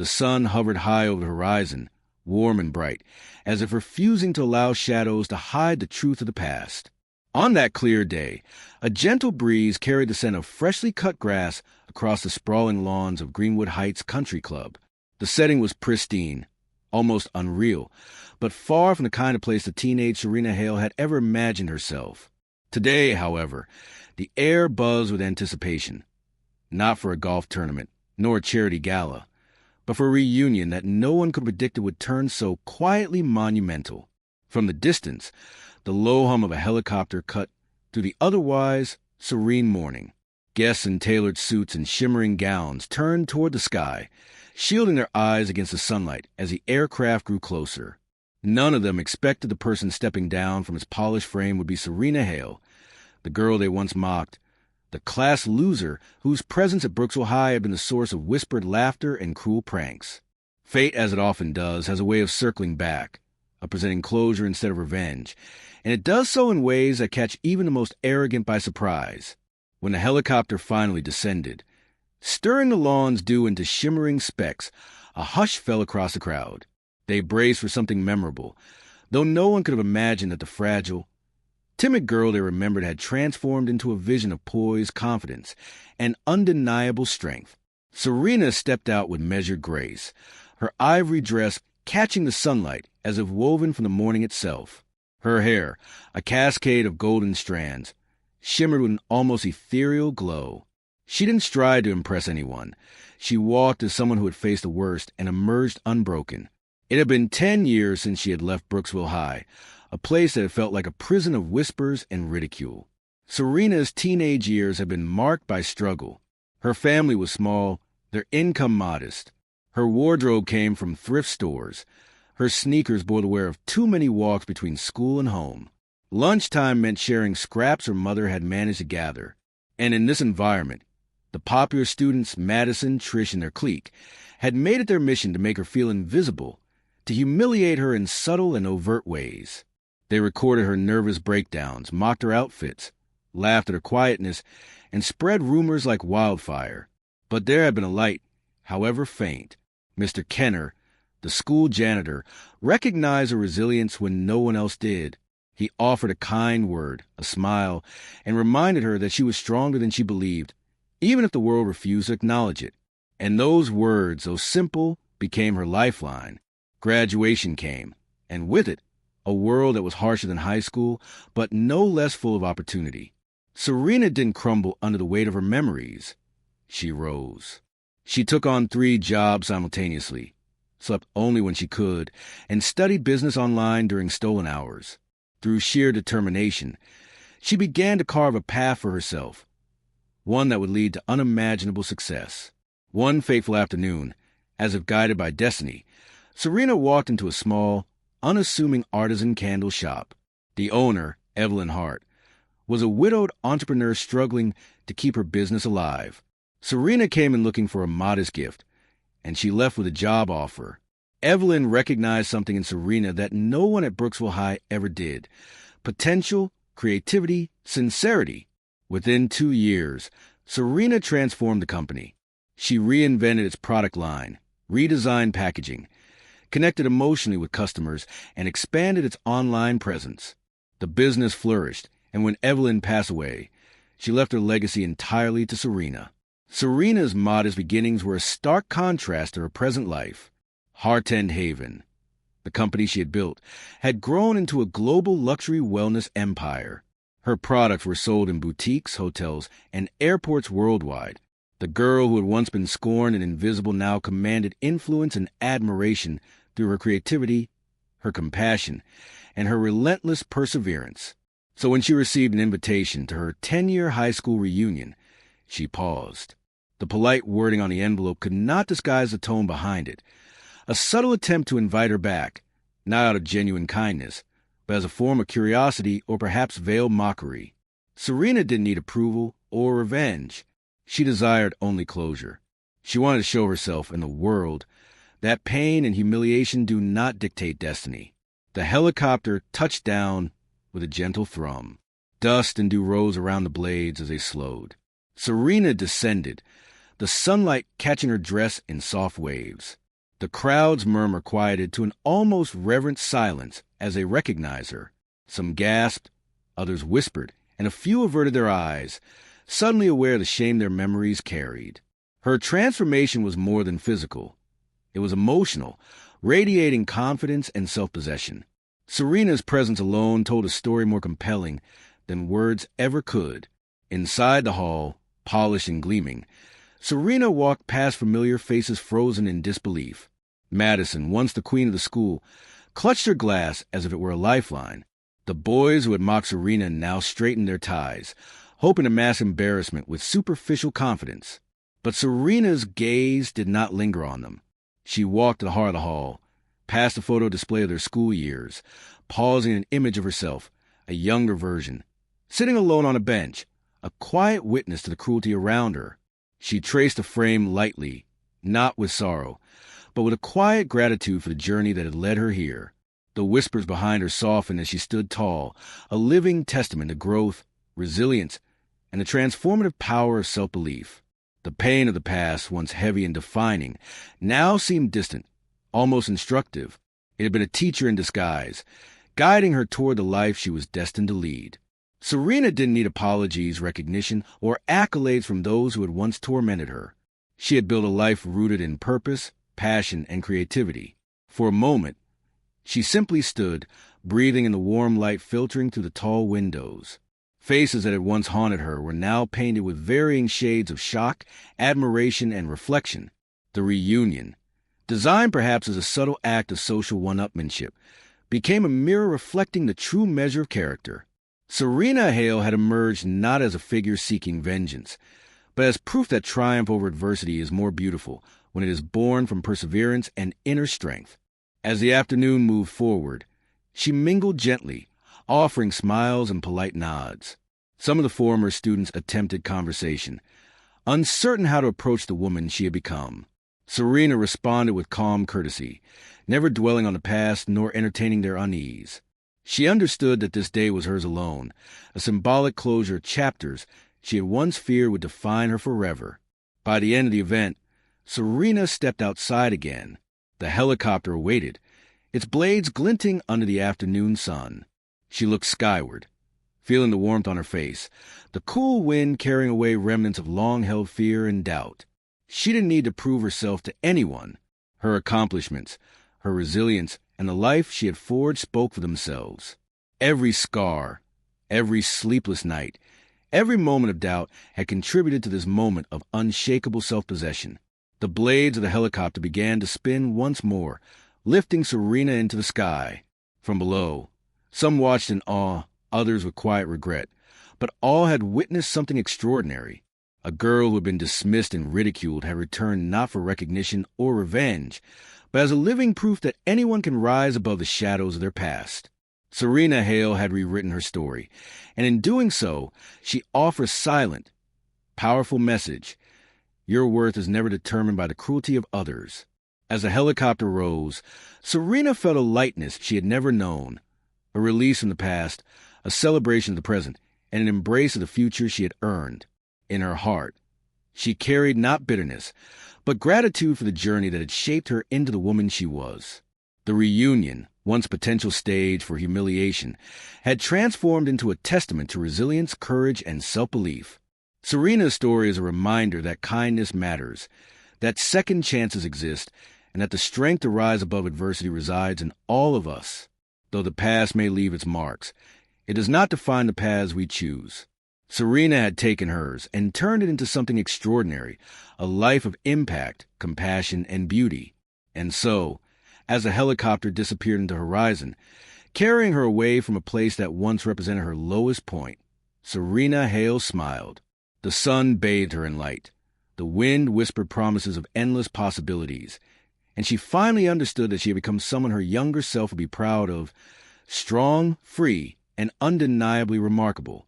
The sun hovered high over the horizon, warm and bright, as if refusing to allow shadows to hide the truth of the past. On that clear day, a gentle breeze carried the scent of freshly cut grass across the sprawling lawns of Greenwood Heights Country Club. The setting was pristine, almost unreal, but far from the kind of place the teenage Serena Hale had ever imagined herself. Today, however, the air buzzed with anticipation, not for a golf tournament, nor a charity gala, but for a reunion that no one could predict it would turn so quietly monumental. From the distance, the low hum of a helicopter cut through the otherwise serene morning. Guests in tailored suits and shimmering gowns turned toward the sky, shielding their eyes against the sunlight as the aircraft grew closer. None of them expected the person stepping down from his polished frame would be Serena Hale, the girl they once mocked, the class loser whose presence at Brooksville High had been the source of whispered laughter and cruel pranks. Fate, as it often does, has a way of circling back, of presenting closure instead of revenge, and it does so in ways that catch even the most arrogant by surprise. When the helicopter finally descended, stirring the lawn's dew into shimmering specks, a hush fell across the crowd. They braced for something memorable, though no one could have imagined that the fragile, timid girl they remembered had transformed into a vision of poise, confidence, and undeniable strength. Serena stepped out with measured grace, her ivory dress catching the sunlight as if woven from the morning itself. Her hair, a cascade of golden strands, shimmered with an almost ethereal glow. She didn't strive to impress anyone. She walked as someone who had faced the worst and emerged unbroken. It had been 10 years since she had left Brooksville High, a place that had felt like a prison of whispers and ridicule. Serena's teenage years had been marked by struggle. Her family was small, their income modest. Her wardrobe came from thrift stores. Her sneakers bore the wear of too many walks between school and home. Lunchtime meant sharing scraps her mother had managed to gather. And in this environment, the popular students, Madison, Trish, and their clique, had made it their mission to make her feel invisible, to humiliate her in subtle and overt ways. They recorded her nervous breakdowns, mocked her outfits, laughed at her quietness, and spread rumors like wildfire. But there had been a light, however faint. Mr. Kenner, the school janitor, recognized her resilience when no one else did. He offered a kind word, a smile, and reminded her that she was stronger than she believed, even if the world refused to acknowledge it. And those words, though simple, became her lifeline. Graduation came, and with it, a world that was harsher than high school, but no less full of opportunity. Serena didn't crumble under the weight of her memories. She rose. She took on 3 jobs simultaneously, slept only when she could, and studied business online during stolen hours. Through sheer determination, she began to carve a path for herself, one that would lead to unimaginable success. One fateful afternoon, as if guided by destiny, Serena walked into a small, unassuming artisan candle shop. The owner, Evelyn Hart, was a widowed entrepreneur struggling to keep her business alive. Serena came in looking for a modest gift, and she left with a job offer. Evelyn recognized something in Serena that no one at Brooksville High ever did: potential, creativity, sincerity. Within 2 years, Serena transformed the company. She reinvented its product line, redesigned packaging, connected emotionally with customers, and expanded its online presence. The business flourished, and when Evelyn passed away, she left her legacy entirely to Serena. Serena's modest beginnings were a stark contrast to her present life. Heartend Haven, the company she had built, had grown into a global luxury wellness empire. Her products were sold in boutiques, hotels, and airports worldwide. The girl who had once been scorned and invisible now commanded influence and admiration through her creativity, her compassion, and her relentless perseverance. So when she received an invitation to her 10-year high school reunion, she paused. The polite wording on the envelope could not disguise the tone behind it. A subtle attempt to invite her back, not out of genuine kindness, but as a form of curiosity or perhaps veiled mockery. Serena didn't need approval or revenge. She desired only closure. She wanted to show herself and the world that pain and humiliation do not dictate destiny. The helicopter touched down with a gentle thrum. Dust and dew rose around the blades as they slowed. Serena descended, the sunlight catching her dress in soft waves. The crowd's murmur quieted to an almost reverent silence as they recognized her. Some gasped, others whispered, and a few averted their eyes, suddenly aware of the shame their memories carried. Her transformation was more than physical. It was emotional, radiating confidence and self-possession. Serena's presence alone told a story more compelling than words ever could. Inside the hall, polished and gleaming, Serena walked past familiar faces frozen in disbelief. Madison, once the queen of the school, clutched her glass as if it were a lifeline. The boys who had mocked Serena now straightened their ties, hoping to mask embarrassment with superficial confidence. But Serena's gaze did not linger on them. She walked to the heart of the hall, past the photo display of their school years, pausing an image of herself, a younger version, sitting alone on a bench, a quiet witness to the cruelty around her. She traced the frame lightly, not with sorrow, but with a quiet gratitude for the journey that had led her here. The whispers behind her softened as she stood tall, a living testament to growth, resilience, and the transformative power of self-belief. The pain of the past, once heavy and defining, now seemed distant, almost instructive. It had been a teacher in disguise, guiding her toward the life she was destined to lead. Serena didn't need apologies, recognition, or accolades from those who had once tormented her. She had built a life rooted in purpose, passion, and creativity. For a moment, she simply stood, breathing in the warm light filtering through the tall windows. Faces that had once haunted her were now painted with varying shades of shock, admiration, and reflection. The reunion, designed perhaps as a subtle act of social one-upmanship, became a mirror reflecting the true measure of character. Serena Hale had emerged not as a figure seeking vengeance, but as proof that triumph over adversity is more beautiful when it is born from perseverance and inner strength. As the afternoon moved forward, she mingled gently, offering smiles and polite nods. Some of the former students attempted conversation, uncertain how to approach the woman she had become. Serena responded with calm courtesy, never dwelling on the past nor entertaining their unease. She understood that this day was hers alone, a symbolic closure of chapters she had once feared would define her forever. By the end of the event, Serena stepped outside again. The helicopter awaited, its blades glinting under the afternoon sun. She looked skyward, feeling the warmth on her face, the cool wind carrying away remnants of long-held fear and doubt. She didn't need to prove herself to anyone. Her accomplishments, her resilience, and the life she had forged spoke for themselves. Every scar, every sleepless night, every moment of doubt had contributed to this moment of unshakable self-possession. The blades of the helicopter began to spin once more, lifting Serena into the sky. From below, some watched in awe, others with quiet regret, but all had witnessed something extraordinary. A girl who had been dismissed and ridiculed had returned not for recognition or revenge, but as a living proof that anyone can rise above the shadows of their past. Serena Hale had rewritten her story, and in doing so, she offers a silent, powerful message. Your worth is never determined by the cruelty of others. As the helicopter rose, Serena felt a lightness she had never known, a release from the past, a celebration of the present, and an embrace of the future she had earned. In her heart, she carried not bitterness, but gratitude for the journey that had shaped her into the woman she was. The reunion, once potential stage for humiliation, had transformed into a testament to resilience, courage, and self-belief. Serena's story is a reminder that kindness matters, that second chances exist, and that the strength to rise above adversity resides in all of us. Though the past may leave its marks, it does not define the paths we choose. Serena had taken hers and turned it into something extraordinary, a life of impact, compassion, and beauty. And so, as the helicopter disappeared into the horizon, carrying her away from a place that once represented her lowest point, Serena Hale smiled. The sun bathed her in light. The wind whispered promises of endless possibilities, and she finally understood that she had become someone her younger self would be proud of, strong, free, and undeniably remarkable.